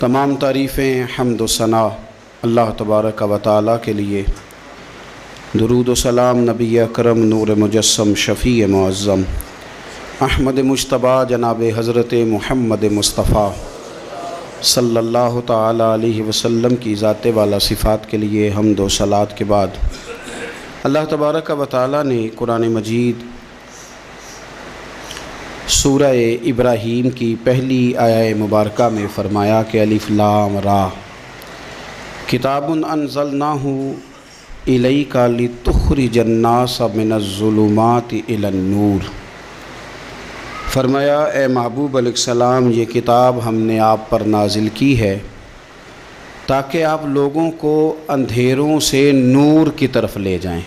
تمام تعریفیں حمد و ثنا اللہ تبارک و تعالیٰ کے لیے، درود و سلام نبی اکرم نور مجسم شفیع معظم احمد مجتبیٰ جناب حضرت محمد مصطفیٰ صلی اللہ تعالیٰ علیہ وسلم کی ذات والا صفات کے لیے حمد و صلات کے بعد اللہ تبارک و تعالیٰ نے قرآن مجید سورہ ابراہیم کی پہلی آیہ مبارکہ میں فرمایا کہ الف لام را کتاب انزلناہ الیک لتخرج الناس من الظلمات الی النور۔ فرمایا اے محبوب علیہ السلام، یہ کتاب ہم نے آپ پر نازل کی ہے تاکہ آپ لوگوں کو اندھیروں سے نور کی طرف لے جائیں،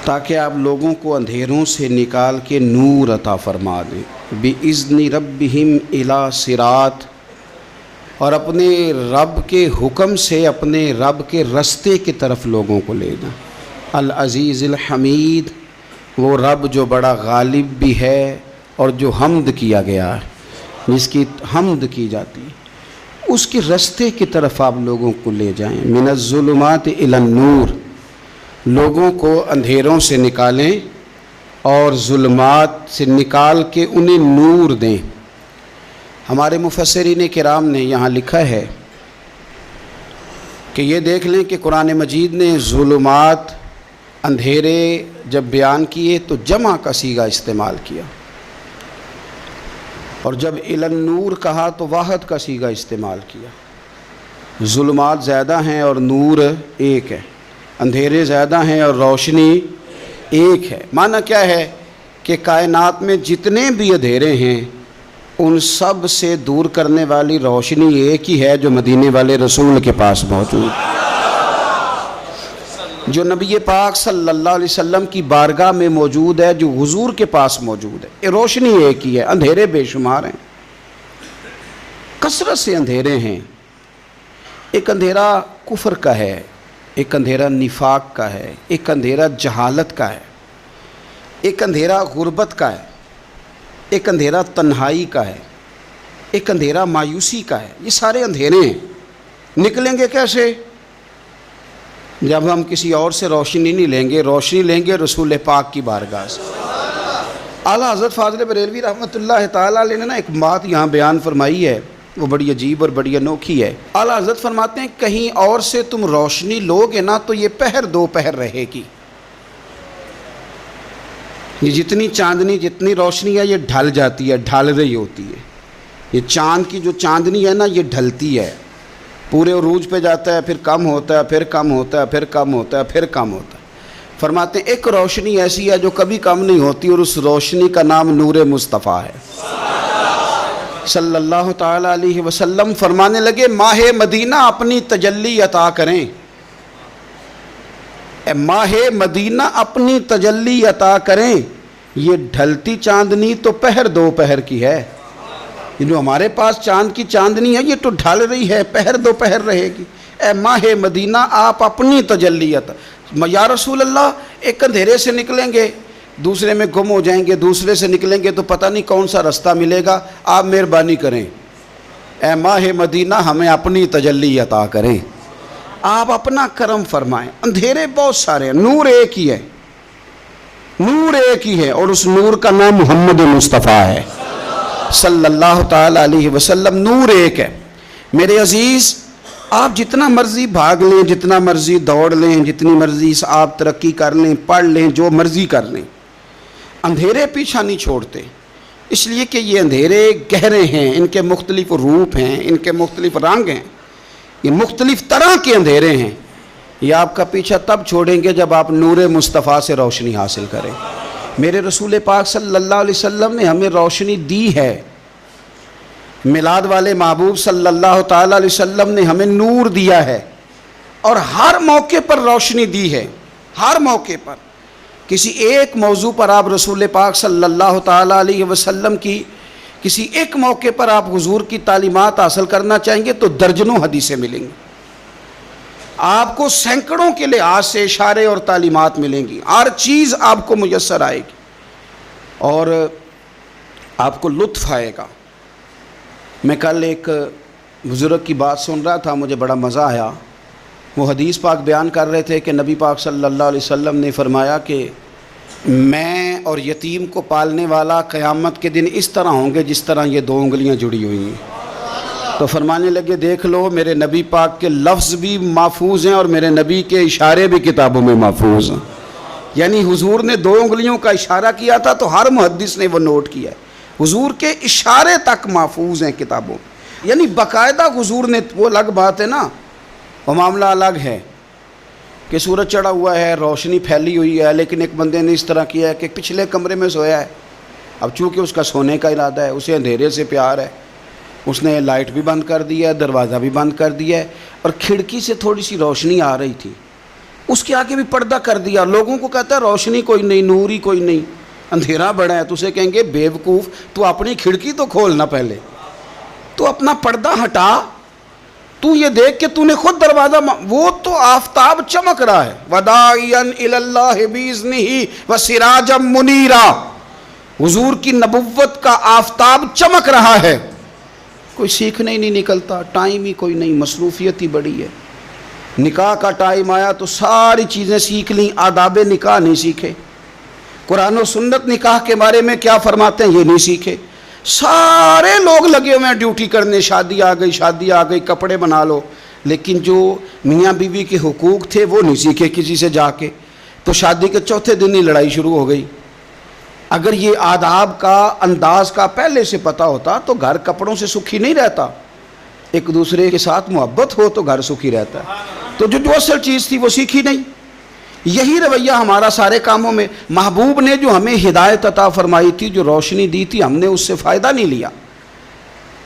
تاکہ آپ لوگوں کو اندھیروں سے نکال کے نور عطا فرما دیں، بِإِذْنِ رَبِّهِمْ إِلَىٰ صِرَاط، اور اپنے رب کے حکم سے اپنے رب کے رستے کی طرف لوگوں کو لے جائیں۔ العزیز الحمید، وہ رب جو بڑا غالب بھی ہے اور جو حمد کیا گیا ہے، جس کی حمد کی جاتی ہے، اس کے رستے کی طرف آپ لوگوں کو لے جائیں۔ من الظلمات الی النور، لوگوں کو اندھیروں سے نکالیں اور ظلمات سے نکال کے انہیں نور دیں۔ ہمارے مفسرین کرام نے یہاں لکھا ہے کہ یہ دیکھ لیں کہ قرآن مجید نے ظلمات، اندھیرے جب بیان کیے تو جمع کا صیغہ استعمال کیا، اور جب الی النور کہا تو واحد کا صیغہ استعمال کیا۔ ظلمات زیادہ ہیں اور نور ایک ہے، اندھیرے زیادہ ہیں اور روشنی ایک ہے۔ معنی کیا ہے کہ کائنات میں جتنے بھی اندھیرے ہیں ان سب سے دور کرنے والی روشنی ایک ہی ہے جو مدینے والے رسول کے پاس موجود ہے، جو نبی پاک صلی اللہ علیہ وسلم کی بارگاہ میں موجود ہے، جو حضور کے پاس موجود ہے۔ یہ روشنی ایک ہی ہے، اندھیرے بے شمار ہیں، کثرت سے اندھیرے ہیں۔ ایک اندھیرا کفر کا ہے، ایک اندھیرا نفاق کا ہے، ایک اندھیرا جہالت کا ہے، ایک اندھیرا غربت کا ہے، ایک اندھیرا تنہائی کا ہے، ایک اندھیرا مایوسی کا ہے۔ یہ سارے اندھیرے ہیں۔ نکلیں گے کیسے؟ جب ہم کسی اور سے روشنی نہیں لیں گے، روشنی لیں گے رسول پاک کی بارگاہ سے۔ اعلیٰ حضرت فاضل بریلوی رحمۃ اللہ تعالیٰ علیہ نے ایک بات یہاں بیان فرمائی ہے، وہ بڑی عجیب اور بڑی انوکھی ہے۔ اعلیٰ حضرت فرماتے ہیں کہیں اور سے تم روشنی لوگے نا تو یہ پہر دو پہر رہے گی۔ یہ جتنی چاندنی، جتنی روشنی ہے، یہ ڈھل جاتی ہے، ڈھل رہی ہوتی ہے۔ یہ چاند کی جو چاندنی ہے نا، یہ ڈھلتی ہے، پورے عروج پہ جاتا ہے، پھر کم ہوتا ہے، پھر کم ہوتا ہے، پھر کم ہوتا ہے، پھر کم ہوتا ہے۔ فرماتے ہیں ایک روشنی ایسی ہے جو کبھی کم نہیں ہوتی، اور اس روشنی کا نام نور مصطفیٰ ہے صلی اللہ تعالیٰ علیہ وسلم۔ فرمانے لگے ماہ مدینہ اپنی تجلی عطا کریں، اے ماہ مدینہ اپنی تجلی عطا کریں۔ یہ ڈھلتی چاندنی تو پہر دو پہر کی ہے، یہ جو ہمارے پاس چاند کی چاندنی ہے یہ تو ڈھل رہی ہے، پہر دو پہر رہے گی۔ اے ماہ مدینہ آپ اپنی تجلی عطا، یا رسول اللہ ایک اندھیرے سے نکلیں گے دوسرے میں گم ہو جائیں گے، دوسرے سے نکلیں گے تو پتہ نہیں کون سا رستہ ملے گا، آپ مہربانی کریں، اے ماہ مدینہ ہمیں اپنی تجلی عطا کریں، آپ اپنا کرم فرمائیں۔ اندھیرے بہت سارے ہیں، نور ایک ہی ہے، نور ایک ہی ہے، اور اس نور کا نام محمد مصطفیٰ ہے صلی اللہ تعالیٰ علیہ وسلم۔ نور ایک ہے۔ میرے عزیز، آپ جتنا مرضی بھاگ لیں، جتنا مرضی دوڑ لیں، جتنی مرضی آپ ترقی کر لیں، پڑھ لیں، جو مرضی کر لیں، اندھیرے پیچھا نہیں چھوڑتے، اس لیے کہ یہ اندھیرے گہرے ہیں، ان کے مختلف روپ ہیں، ان کے مختلف رنگ ہیں، یہ مختلف طرح کے اندھیرے ہیں۔ یہ آپ کا پیچھا تب چھوڑیں گے جب آپ نور مصطفیٰ سے روشنی حاصل کریں۔ میرے رسول پاک صلی اللہ علیہ وسلم نے ہمیں روشنی دی ہے، میلاد والے محبوب صلی اللہ تعالیٰ علیہ وسلم نے ہمیں نور دیا ہے، اور ہر موقع پر روشنی دی ہے، ہر موقع پر۔ کسی ایک موضوع پر آپ رسول پاک صلی اللہ تعالیٰ علیہ وسلم کی کسی ایک موقع پر آپ حضور کی تعلیمات حاصل کرنا چاہیں گے تو درجنوں حدیثیں ملیں گی، آپ کو سینکڑوں کے لحاظ سے اشارے اور تعلیمات ملیں گی، ہر چیز آپ کو میسر آئے گی اور آپ کو لطف آئے گا۔ میں کل ایک بزرگ کی بات سن رہا تھا، مجھے بڑا مزہ آیا. وہ حدیث پاک بیان کر رہے تھے کہ نبی پاک صلی اللہ علیہ وسلم نے فرمایا کہ میں اور یتیم کو پالنے والا قیامت کے دن اس طرح ہوں گے جس طرح یہ دو انگلیاں جڑی ہوئی ہیں. تو فرمانے لگے دیکھ لو میرے نبی پاک کے لفظ بھی محفوظ ہیں اور میرے نبی کے اشارے بھی کتابوں میں محفوظ ہیں. یعنی حضور نے دو انگلیوں کا اشارہ کیا تھا تو ہر محدث نے وہ نوٹ کیا ہے. حضور کے اشارے تک محفوظ ہیں کتابوں. یعنی باقاعدہ حضور نے، وہ الگ بات ہے نا، وہ معاملہ الگ ہے کہ سورج چڑھا ہوا ہے، روشنی پھیلی ہوئی ہے، لیکن ایک بندے نے اس طرح کیا ہے کہ پچھلے کمرے میں سویا ہے. اب چونکہ اس کا سونے کا ارادہ ہے، اسے اندھیرے سے پیار ہے، اس نے لائٹ بھی بند کر دیا ہے، دروازہ بھی بند کر دیا ہے، اور کھڑکی سے تھوڑی سی روشنی آ رہی تھی، اس کے آگے بھی پردہ کر دیا. لوگوں کو کہتا ہے روشنی کوئی نہیں، نور ہی کوئی نہیں، اندھیرا بڑا ہے. تو اسے کہیں گے بے وقوف، تو اپنی کھڑکی تو کھولنا پہلے، تو اپنا پردہ ہٹا، تو یہ دیکھ کہ تو نے خود دروازہ وہ تو آفتاب چمک رہا ہے. وَدَاعِيًا إِلَى اللَّهِ بِإِذْنِهِ وَسِرَاجًا مُنِيرًا. حضور کی نبوت کا آفتاب چمک رہا ہے. کوئی سیکھنے ہی نہیں نکلتا، ٹائم ہی کوئی نہیں، مصروفیت ہی بڑی ہے. نکاح کا ٹائم آیا تو ساری چیزیں سیکھ لیں، آداب نکاح نہیں سیکھے. قرآن و سنت نکاح کے بارے میں کیا فرماتے ہیں یہ نہیں سیکھے. سارے لوگ لگے ہوئے ہیں ڈیوٹی کرنے، شادی آ گئی، شادی آ گئی، کپڑے بنا لو، لیکن جو میاں بیوی کے حقوق تھے وہ نہیں سیکھے کسی سے جا کے. تو شادی کے چوتھے دن ہی لڑائی شروع ہو گئی. اگر یہ آداب کا انداز کا پہلے سے پتہ ہوتا تو گھر کپڑوں سے سکھی نہیں رہتا. ایک دوسرے کے ساتھ محبت ہو تو گھر سکھی رہتا ہے. تو جو اصل چیز تھی وہ سیکھی نہیں. یہی رویہ ہمارا سارے کاموں میں. محبوب نے جو ہمیں ہدایت عطا فرمائی تھی، جو روشنی دی تھی، ہم نے اس سے فائدہ نہیں لیا.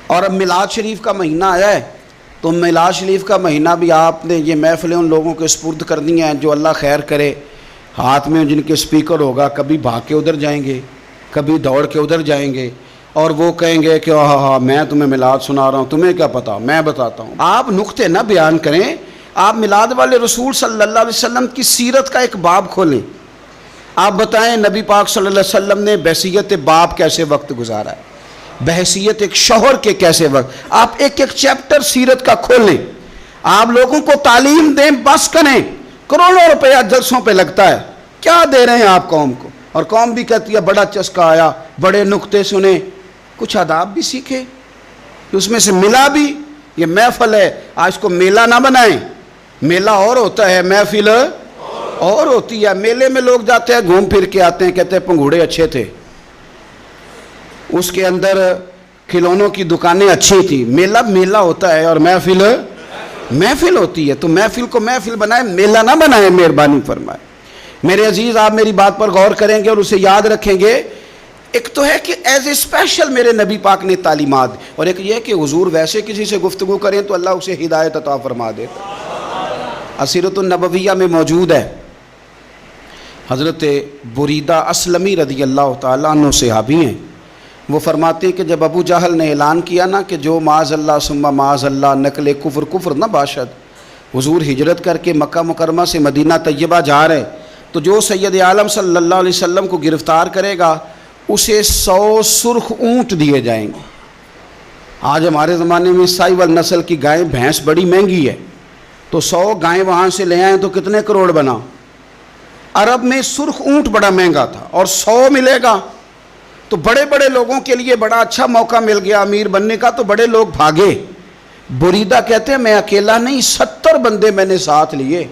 اور اب میلاد شریف کا مہینہ آیا ہے تو میلاد شریف کا مہینہ بھی آپ نے یہ محفلیں ان لوگوں کے سپرد کرنی ہیں جو اللہ خیر کرے، ہاتھ میں جن کے سپیکر ہوگا، کبھی بھاگ کے ادھر جائیں گے، کبھی دوڑ کے ادھر جائیں گے، اور وہ کہیں گے کہ ہاں میں تمہیں میلاد سنا رہا ہوں، تمہیں کیا پتا، میں بتاتا ہوں. آپ نقطے نہ بیان کریں، آپ میلاد والے رسول صلی اللہ علیہ وسلم کی سیرت کا ایک باب کھولیں. آپ بتائیں نبی پاک صلی اللہ علیہ وسلم نے بحیثیت باپ کیسے وقت گزارا ہے، بحیثیت ایک شوہر کے کیسے وقت. آپ ایک ایک چیپٹر سیرت کا کھولیں. آپ لوگوں کو تعلیم دیں، بس کریں. کروڑوں روپیہ جلسوں پہ لگتا ہے، کیا دے رہے ہیں آپ قوم کو؟ اور قوم بھی کہتی ہے بڑا چسکا آیا، بڑے نقطے سنے. کچھ آداب بھی سیکھے، اس میں سے ملا بھی. یہ محفل ہے، آج اس کو میلہ نہ بنائیں. میلہ اور ہوتا ہے، محفل اور ہوتی ہے. میلے میں لوگ جاتے ہیں، گھوم پھر کے آتے ہیں، کہتے ہیں پنگوڑے اچھے تھے، اس کے اندر کھلونوں کی دکانیں اچھی تھیں. میلہ میلہ ہوتا ہے اور محفل محفل ہوتی ہے. تو محفل کو محفل بنائیں، میلہ نہ بنائیں، مہربانی فرمائے. میرے عزیز، آپ میری بات پر غور کریں گے اور اسے یاد رکھیں گے. ایک تو ہے کہ ایز اے اسپیشل میرے نبی پاک نے تعلیمات، اور ایک یہ کہ حضور ویسے کسی سے گفتگو کریں تو اللہ اسے ہدایت عطا فرما دیتا. اسیرۃ النبویہ میں موجود ہے. حضرت بریدہ اسلمی رضی اللہ تعالیٰ عنہ صحابی ہیں. وہ فرماتے ہیں کہ جب ابو جہل نے اعلان کیا نا کہ جو معاذ اللہ ثم معاذ اللہ نقل کفر کفر نہ باشد، حضور ہجرت کر کے مکہ مکرمہ سے مدینہ طیبہ جا رہے، تو جو سید عالم صلی اللہ علیہ وسلم کو گرفتار کرے گا اسے 100 سرخ اونٹ دیے جائیں گے. آج ہمارے زمانے میں سائیول نسل کی گائے بھینس بڑی مہنگی ہے، تو 100 گائیں وہاں سے لے آئیں تو کتنے کروڑ بنا. عرب میں سرخ اونٹ بڑا مہنگا تھا اور 100 ملے گا تو بڑے بڑے لوگوں کے لیے بڑا اچھا موقع مل گیا امیر بننے کا. تو بڑے لوگ بھاگے. بریدہ کہتے ہیں میں اکیلا نہیں، 70 بندے میں نے ساتھ لیے،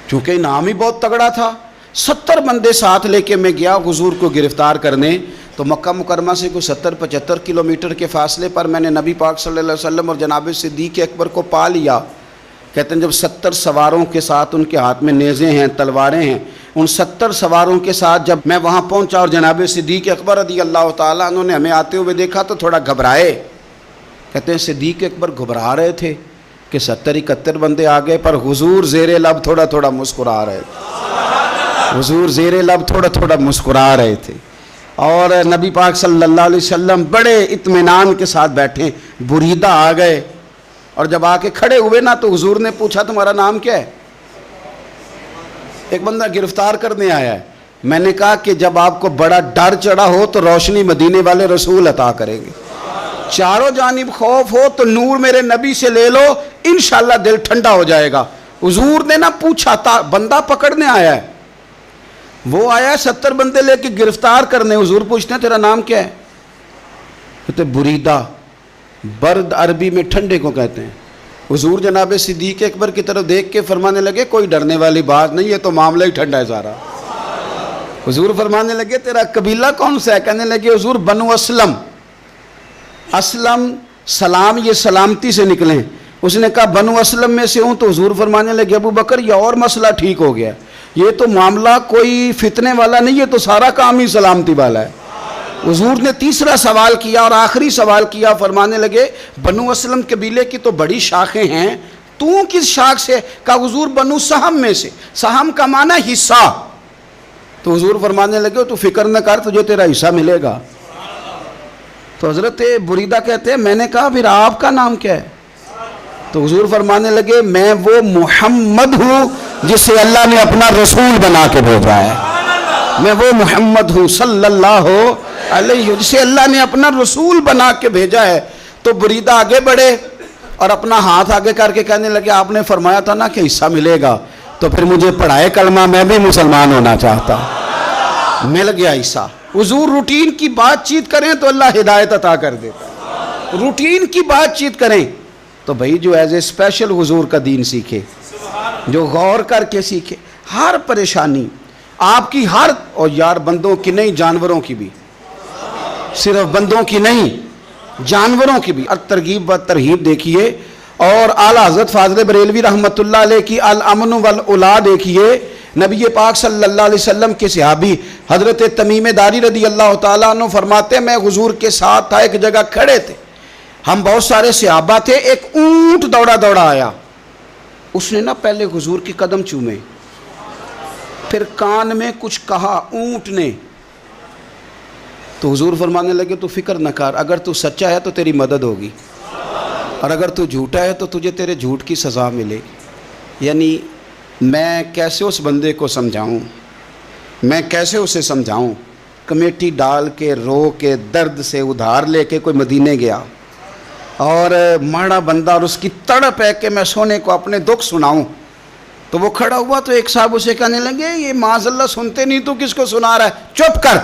چونکہ انعام ہی بہت تگڑا تھا. 70 بندے ساتھ لے کے میں گیا حضور کو گرفتار کرنے. تو مکہ مکرمہ سے کوئی 70-75 کلومیٹر کے فاصلے پر میں نے نبی پاک صلی اللہ علیہ وسلم اور جناب صدیق اکبر کو پا لیا. کہتے ہیں جب 70 سواروں کے ساتھ، ان کے ہاتھ میں نیزے ہیں، تلواریں ہیں، ان 70 سواروں کے ساتھ جب میں وہاں پہنچا اور جناب صدیق اکبر رضی اللہ تعالیٰ عنہ نے ہمیں آتے ہوئے دیکھا تو تھوڑا گھبرائے. کہتے ہیں صدیق اکبر گھبرا رہے تھے کہ 70-71 بندے آ گئے، پر حضور زیر لب تھوڑا تھوڑا مسکرا رہے تھے. حضور زیر لب تھوڑا تھوڑا مسکرا رہے تھے. اور نبی پاک صلی اللہ علیہ وسلم بڑے اطمینان کے ساتھ بیٹھے. بریدہ آ گئے اور جب آ کے کھڑے ہوئے نا تو حضور نے پوچھا تمہارا نام کیا ہے؟ ایک بندہ گرفتار کرنے آیا ہے. میں نے کہا کہ جب آپ کو بڑا ڈر چڑھا ہو تو روشنی مدینے والے رسول عطا کریں گے. چاروں جانب خوف ہو تو نور میرے نبی سے لے لو، انشاءاللہ دل ٹھنڈا ہو جائے گا۔ حضور نے نہ پوچھا تھا، بندہ پکڑنے آیا ہے، وہ آیا ہے 70 بندے لے کے گرفتار کرنے، حضور پوچھتے ہیں تیرا نام کیا ہے؟ کہتے بریدہ، برد عربی میں ٹھنڈے کو کہتے ہیں۔ حضور جناب صدیق اکبر کی طرف دیکھ کے فرمانے لگے کوئی ڈرنے والی بات نہیں، یہ تو معاملہ ہی ٹھنڈا ہے سارا۔ حضور فرمانے لگے تیرا قبیلہ کون سا ہے؟ کہنے لگے حضور بنو اسلم۔ اسلم سلام، یہ سلامتی سے نکلیں۔ اس نے کہا بنو اسلم میں سے ہوں، تو حضور فرمانے لگے ابو بکر یہ اور مسئلہ ٹھیک ہو گیا، یہ تو معاملہ کوئی فتنے والا نہیں، یہ تو سارا کام ہی سلامتی والا ہے۔ حضور نے تیسرا سوال کیا اور آخری سوال کیا، فرمانے لگے بنو اسلم قبیلے کی تو بڑی شاخیں ہیں، تو کس شاخ سے؟ کہا حضور بنو سہم میں سے۔ سہم کا معنی حصہ۔ تو حضور فرمانے لگے تو فکر نہ کر، تجھے تیرا حصہ ملے گا۔ تو حضرت بریدہ کہتے ہیں میں نے کہا پھر آپ کا نام کیا ہے؟ تو حضور فرمانے لگے میں وہ محمد ہوں جسے اللہ نے اپنا رسول بنا کے بھیجا ہے، میں وہ محمد ہوں صلی اللہ علیہ، جسے اللہ نے اپنا رسول بنا کے بھیجا ہے۔ تو بریدہ آگے بڑھے اور اپنا ہاتھ آگے کر کے کہنے لگے آپ نے فرمایا تھا نا کہ حصہ ملے گا، تو پھر مجھے پڑھائے کلمہ، میں بھی مسلمان ہونا چاہتا۔ مل گیا حصہ۔ حضور روٹین کی بات چیت کریں تو اللہ ہدایت عطا کر دیتا، روٹین کی بات چیت کریں تو بھائی جو ایز اے اسپیشل حضور کا دین سیکھے، جو غور کر کے سیکھے۔ ہر پریشانی آپ کی، ہر، اور یار بندوں کی نہیں جانوروں کی بھی، صرف بندوں کی نہیں جانوروں کی بھی۔ ترغیب و ترہیب دیکھیے، اور اعلیٰ حضرت فاضل بریلوی رحمۃ اللہ علیہ کی الامن والعلا دیکھیے۔ نبی پاک صلی اللہ علیہ وسلم کے صحابی حضرت تمیم داری رضی اللہ تعالیٰ عنہ فرماتے ہیں میں حضور کے ساتھ تھا، ایک جگہ کھڑے تھے، ہم بہت سارے صحابہ تھے، ایک اونٹ دوڑا دوڑا آیا، اس نے نا پہلے حضور کی قدم چومے، پھر کان میں کچھ کہا اونٹ نے، تو حضور فرمانے لگے تو فکر نہ کر، اگر تو سچا ہے تو تیری مدد ہوگی، اور اگر تو جھوٹا ہے تو تجھے تیرے جھوٹ کی سزا ملے۔ یعنی میں کیسے اس بندے کو سمجھاؤں، میں کیسے اسے سمجھاؤں، کمیٹی ڈال کے رو کے درد سے ادھار لے کے کوئی مدینے گیا، اور ماڑا بندہ، اور اس کی تڑپ ہے کہ میں سونے کو اپنے دکھ سناؤں، تو وہ کھڑا ہوا تو ایک صاحب اسے کہنے لگے یہ معاذ اللہ سنتے نہیں تو کس کو سنا رہا ہے، چپ کر،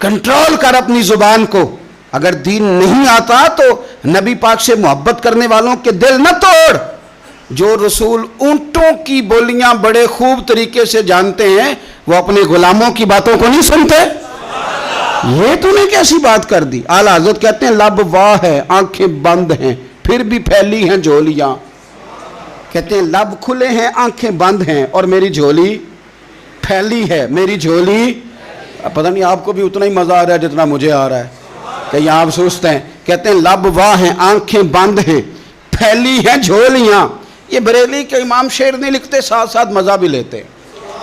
کنٹرول کر اپنی زبان کو، اگر دین نہیں آتا تو نبی پاک سے محبت کرنے والوں کے دل نہ توڑ۔ جو رسول اونٹوں کی بولیاں بڑے خوب طریقے سے جانتے ہیں وہ اپنے غلاموں کی باتوں کو نہیں سنتے۔ یہ تو نے کیسی بات کر دی؟ اعلیٰ حضرت کہتے ہیں لب واہ ہے، آنکھیں بند ہیں، پھر بھی پھیلی ہیں جھولیاں۔ کہتے ہیں لب کھلے ہیں، آنکھیں بند ہیں، اور میری جھولی پھیلی ہے، میری جھولی، پتہ نہیں آپ کو بھی اتنا ہی مزہ آ رہا ہے جتنا مجھے آ رہا ہے کہ یہاں آپ سوچتے ہیں۔ کہتے ہیں لب واہ ہیں، آنکھیں بند ہیں، پھیلی ہیں جھولیاں۔ یہ بریلی کے امام شعر نہیں لکھتے، ساتھ ساتھ مزہ بھی لیتے۔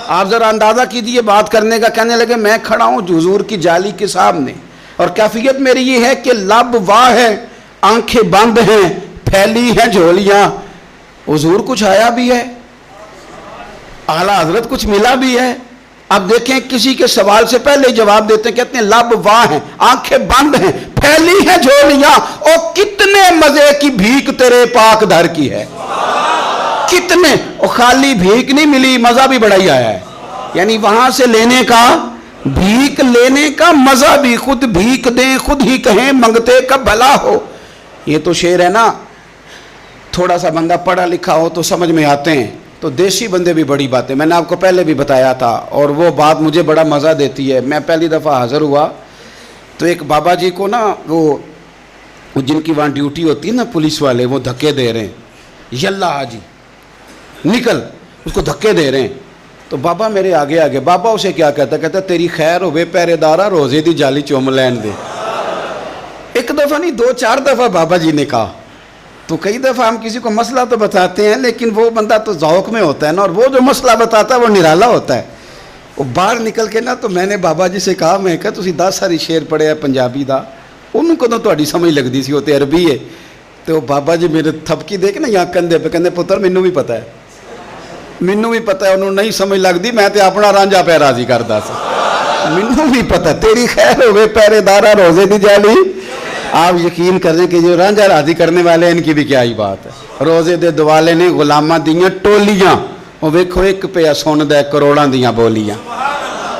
آپ ذرا اندازہ کیجیے بات کرنے کا۔ کہنے لگے میں کھڑا ہوں حضور کی جالی کے سامنے، اور کیفیت میری یہ ہے کہ لب واہ ہے، آنکھیں بند ہیں، پھیلی ہیں جھولیاں۔ حضور کچھ آیا بھی ہے، اعلیٰ حضرت کچھ ملا بھی ہے۔ اب دیکھیں کسی کے سوال سے پہلے جواب دیتے ہیں، کہتے ہیں لب واہ ہیں، آنکھیں بند ہیں، پھیلی ہیں جھولیاں، اور کتنے مزے کی بھیک تیرے پاک در کی ہے، کتنے، اور خالی بھیک نہیں ملی، مزہ بھی بڑا ہی آیا ہے۔ یعنی وہاں سے لینے کا، بھیک لینے کا مزہ بھی، خود بھیک دیں خود ہی کہیں منگتے کا بھلا ہو۔ یہ تو شعر ہے نا، تھوڑا سا بندہ پڑھا لکھا ہو تو سمجھ میں آتے ہیں، تو دیسی بندے بھی بڑی باتیں، میں نے آپ کو پہلے بھی بتایا تھا، اور وہ بات مجھے بڑا مزہ دیتی ہے۔ میں پہلی دفعہ حاضر ہوا تو ایک بابا جی کو نا، وہ جن کی وہاں ڈیوٹی ہوتی ہے نا پولیس والے، وہ دھکے دے رہے ہیں، یلا حاجی نکل، اس کو دھکے دے رہے ہیں۔ تو بابا میرے آگے آگے، بابا اسے کیا کہتا، کہتا تیری خیر ہوئے پہرے دارا، روزے دی جالی چوم لین دے۔ ایک دفعہ نہیں، 2-4 دفعہ بابا جی نے کہا۔ تو کئی دفعہ ہم کسی کو مسئلہ تو بتاتے ہیں، لیکن وہ بندہ تو ذوق میں ہوتا ہے نا، اور وہ جو مسئلہ بتاتا ہے وہ نرالا ہوتا ہے۔ وہ باہر نکل کے نا، تو میں نے بابا جی سے کہا، میں کہا تسی 10 ساری شعر پڑھے ہیں پنجابی دا، انہوں کو تو تہاڈی سمجھ لگدی سی، وہ تے عربی ہے۔ تو بابا جی میرے تھپکی دے کے نا یہاں کندھے پہ، کہندے پتر مینوں بھی پتہ ہے، مینوں بھی پتہ ہے، انہوں نہیں سمجھ لگدی، میں تے اپنا رانجھا پہ راضی کردا سی، مینوں بھی پتہ، تیری خیر ہوے پہرے دارا، روزے دی جالی۔ آپ یقین کر دیں کہ جو رانجھا راضی کرنے والے ہیں ان کی بھی کیا ہی بات ہے. روزے دے دوالے نے غلاماں دیاں ٹولیاں, وہ ویکھو ایک پہ سن دے کروڑاں دیاں بولیاں.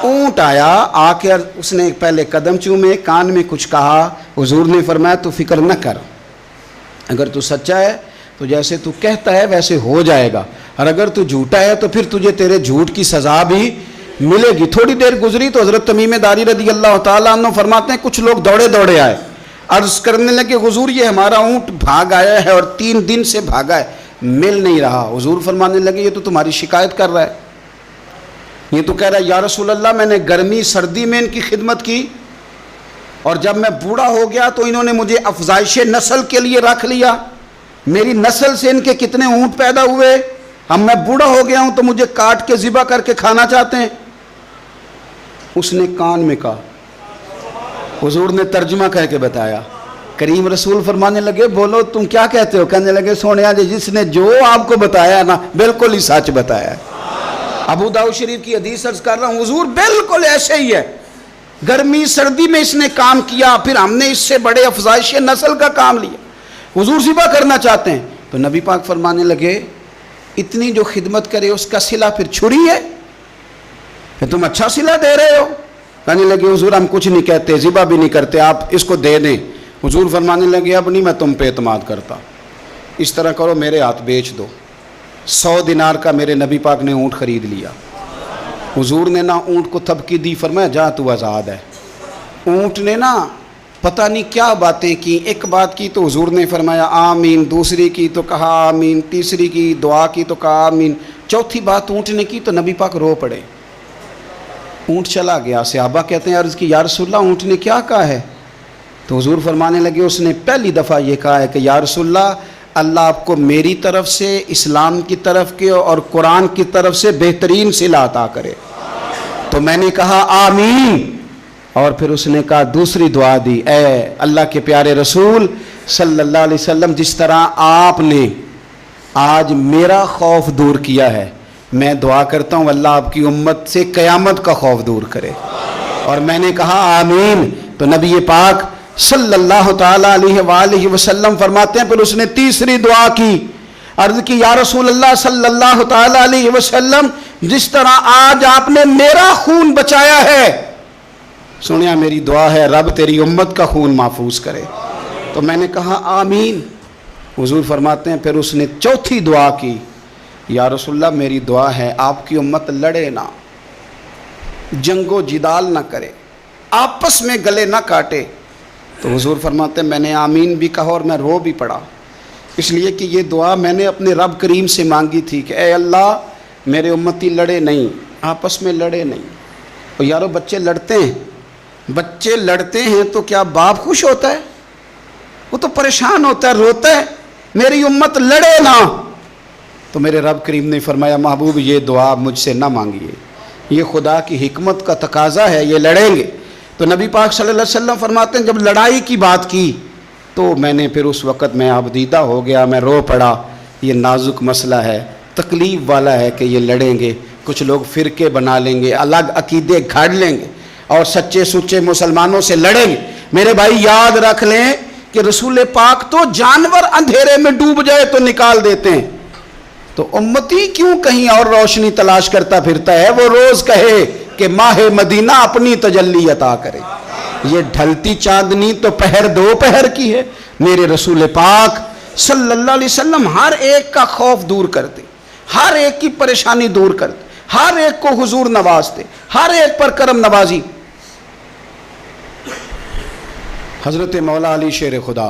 اونٹ آیا, آ کے اس نے پہلے قدم چومے, کان میں کچھ کہا. حضور نے فرمایا تو فکر نہ کر, اگر تو سچا ہے تو جیسے تو کہتا ہے ویسے ہو جائے گا, اور اگر تو جھوٹا ہے تو پھر تجھے تیرے جھوٹ کی سزا بھی ملے گی. تھوڑی دیر گزری تو حضرت تمیم داری رضی اللہ تعالیٰ عنہ فرماتے ہیں کچھ لوگ دوڑے دوڑے آئے, عرض کرنے لگے حضور یہ ہمارا اونٹ بھاگ آیا ہے اور 3 دن سے بھاگا ہے, مل نہیں رہا. حضور فرمانے لگے یہ تو تمہاری شکایت کر رہا ہے, یہ تو کہہ رہا ہے یا رسول اللہ میں نے گرمی سردی میں ان کی خدمت کی, اور جب میں بوڑھا ہو گیا تو انہوں نے مجھے افزائش نسل کے لیے رکھ لیا, میری نسل سے ان کے کتنے اونٹ پیدا ہوئے, اب میں بوڑھا ہو گیا ہوں تو مجھے کاٹ کے ذبح کر کے کھانا چاہتے ہیں. اس نے کان میں کہا, حضور نے ترجمہ کہہ کے بتایا. کریم رسول فرمانے لگے بولو تم کیا کہتے ہو؟ کہنے لگے سونیا جی جس نے جو آپ کو بتایا نا بالکل ہی سچ بتایا ہے. ابو داؤد شریف کی حدیث عرض کر رہا ہوں, حضور بالکل ایسے ہی ہے, گرمی سردی میں اس نے کام کیا, پھر ہم نے اس سے بڑے افزائش نسل کا کام لیا, حضور ذبح کرنا چاہتے ہیں. تو نبی پاک فرمانے لگے اتنی جو خدمت کرے اس کا صلہ پھر چھری ہے, کہ تم اچھا صلہ دے رہے ہو. کہنے لگے حضور ہم کچھ نہیں کہتے, ذبح بھی نہیں کرتے, آپ اس کو دے دیں. حضور فرمانے لگے اب نہیں میں تم پہ اعتماد کرتا, اس طرح کرو میرے ہاتھ بیچ دو. 100 دینار کا میرے نبی پاک نے اونٹ خرید لیا. حضور نے نا اونٹ کو تھپکی دی, فرمایا جا تو آزاد ہے. اونٹ نے نا پتہ نہیں کیا باتیں کی, ایک بات کی تو حضور نے فرمایا آمین, دوسری کی تو کہا آمین, تیسری کی دعا کی تو کہا آمین, چوتھی بات اونٹ نے کی تو نبی پاک رو پڑے. اونٹ چلا گیا. صحابہ کہتے ہیں عرض کی یا رسول اللہ اونٹ نے کیا کہا ہے؟ تو حضور فرمانے لگے اس نے پہلی دفعہ یہ کہا ہے کہ یا رسول اللہ اللہ آپ کو میری طرف سے, اسلام کی طرف کے اور قرآن کی طرف سے بہترین صلہ عطا کرے. تو میں نے کہا آمین, اور پھر اس نے کہا دوسری دعا دی, اے اللہ کے پیارے رسول صلی اللہ علیہ وسلم جس طرح آپ نے آج میرا خوف دور کیا ہے, میں دعا کرتا ہوں اللہ آپ کی امت سے قیامت کا خوف دور کرے. اور میں نے کہا آمین. تو نبی پاک صلی اللہ تعالیٰ علیہ وآلہ وسلم فرماتے ہیں پھر اس نے تیسری دعا کی, عرض کی یا رسول اللہ صلی اللہ تعالیٰ علیہ وسلم جس طرح آج آپ نے میرا خون بچایا ہے, سنیا میری دعا ہے رب تیری امت کا خون محفوظ کرے. تو میں نے کہا آمین. حضور فرماتے ہیں پھر اس نے چوتھی دعا کی, یا رسول اللہ میری دعا ہے آپ کی امت لڑے نہ, جنگ و جدال نہ کرے, آپس میں گلے نہ کاٹے. تو حضور فرماتے ہیں میں نے آمین بھی کہا اور میں رو بھی پڑا, اس لیے کہ یہ دعا میں نے اپنے رب کریم سے مانگی تھی کہ اے اللہ میرے امتی لڑے نہیں, آپس میں لڑے نہیں. اور یارو بچے لڑتے ہیں تو کیا باپ خوش ہوتا ہے؟ وہ تو پریشان ہوتا ہے, روتا ہے میری امت لڑے نہ. تو میرے رب کریم نے فرمایا محبوب یہ دعا مجھ سے نہ مانگیے, یہ خدا کی حکمت کا تقاضا ہے, یہ لڑیں گے. تو نبی پاک صلی اللہ علیہ وسلم فرماتے ہیں جب لڑائی کی بات کی تو میں نے پھر اس وقت میں عبدیدہ ہو گیا, میں رو پڑا. یہ نازک مسئلہ ہے, تکلیف والا ہے کہ یہ لڑیں گے, کچھ لوگ فرقے بنا لیں گے, الگ عقیدے گھڑ لیں گے اور سچے سچے مسلمانوں سے لڑیں گے. میرے بھائی یاد رکھ لیں کہ رسول پاک تو جانور اندھیرے میں ڈوب جائے تو نکال دیتے ہیں, تو امتی کیوں کہیں اور روشنی تلاش کرتا پھرتا ہے؟ وہ روز کہے کہ ماہ مدینہ اپنی تجلی عطا کرے. یہ ڈھلتی چاندنی تو پہر دوپہر کی ہے. میرے رسول پاک صلی اللہ علیہ وسلم ہر ایک کا خوف دور کرتے, ہر ایک کی پریشانی دور کرتے, ہر ایک کو حضور نوازتے, ہر ایک پر کرم نوازی. حضرت مولا علی شیر خدا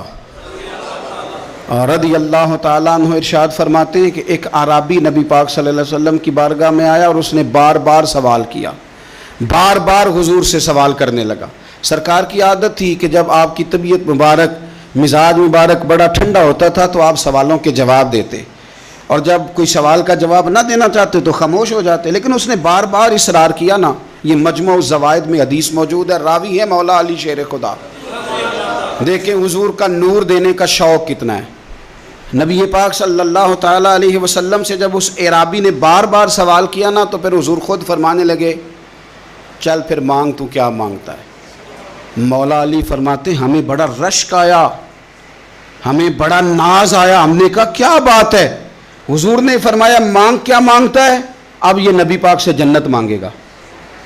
رضی اللہ تعالیٰ عنہ ارشاد فرماتے ہیں کہ ایک اعرابی نبی پاک صلی اللہ علیہ وسلم کی بارگاہ میں آیا اور اس نے بار بار سوال کیا, بار بار حضور سے سوال کرنے لگا. سرکار کی عادت تھی کہ جب آپ کی طبیعت مبارک, مزاج مبارک بڑا ٹھنڈا ہوتا تھا تو آپ سوالوں کے جواب دیتے, اور جب کوئی سوال کا جواب نہ دینا چاہتے تو خاموش ہو جاتے. لیکن اس نے بار بار اصرار کیا نا. یہ مجموع الزوائد میں حدیث موجود ہے, راوی ہے مولا علی شیر خدا. دیکھیں حضور کا نور دینے کا شوق کتنا ہے. نبی پاک صلی اللہ تعالیٰ علیہ وسلم سے جب اس اعرابی نے بار بار سوال کیا نا تو پھر حضور خود فرمانے لگے چل پھر مانگ تو کیا مانگتا ہے. مولا علی فرماتے ہیں ہمیں بڑا رشک آیا, ہمیں بڑا ناز آیا. ہم نے کہا کیا بات ہے؟ حضور نے فرمایا مانگ کیا مانگتا ہے؟ اب یہ نبی پاک سے جنت مانگے گا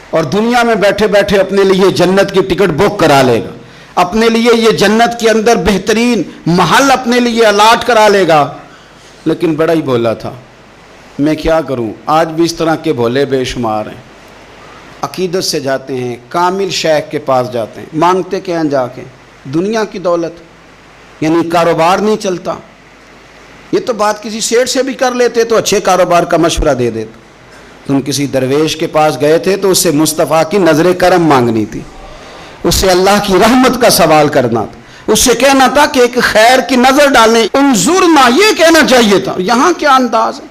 اور دنیا میں بیٹھے بیٹھے اپنے لیے جنت کی ٹکٹ بک کرا لے گا, اپنے لیے یہ جنت کے اندر بہترین محل اپنے لیے الاٹ کرا لے گا. لیکن بڑا ہی بولا تھا. میں کیا کروں, آج بھی اس طرح کے بھولے بے شمار ہیں. عقیدت سے جاتے ہیں, کامل شیخ کے پاس جاتے ہیں, مانگتے کیا ہیں جا کے؟ دنیا کی دولت, یعنی کاروبار نہیں چلتا. یہ تو بات کسی سیٹ سے بھی کر لیتے تو اچھے کاروبار کا مشورہ دے دیتے. تم کسی درویش کے پاس گئے تھے تو اس سے مصطفیٰ کی نظر کرم مانگنی تھی, اس سے اللہ کی رحمت کا سوال کرنا تھا, اس سے کہنا تھا کہ ایک خیر کی نظر ڈالیں, انظرنا, یہ کہنا چاہیے تھا. یہاں کیا انداز ہے,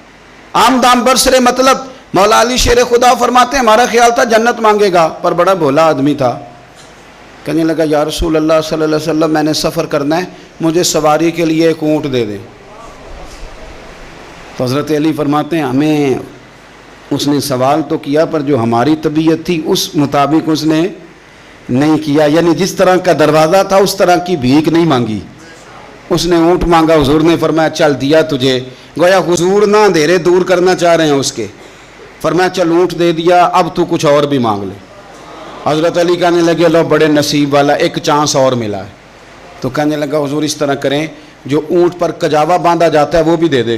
عام دام برسرے مطلب. مولا علی شیر خدا فرماتے ہیں ہمارا خیال تھا جنت مانگے گا, پر بڑا بھولا آدمی تھا. کہنے لگا یا رسول اللہ صلی اللہ علیہ وسلم میں نے سفر کرنا ہے, مجھے سواری کے لیے ایک اونٹ دے دیں. تو حضرت علی فرماتے ہیں ہمیں اس نے سوال تو کیا پر جو ہماری طبیعت تھی اس مطابق اس نے نہیں کیا, یعنی جس طرح کا دروازہ تھا اس طرح کی بھیک نہیں مانگی. اس نے اونٹ مانگا, حضور نے فرمایا چل دیا تجھے. گویا حضور نہ اندھیرے دور کرنا چاہ رہے ہیں اس کے. فرمایا چل اونٹ دے دیا, اب تو کچھ اور بھی مانگ لے. حضرت علی کہنے لگے لو بڑے نصیب والا, ایک چانس اور ملا ہے. تو کہنے لگا حضور اس طرح کریں جو اونٹ پر کجاوا باندھا جاتا ہے وہ بھی دے دے.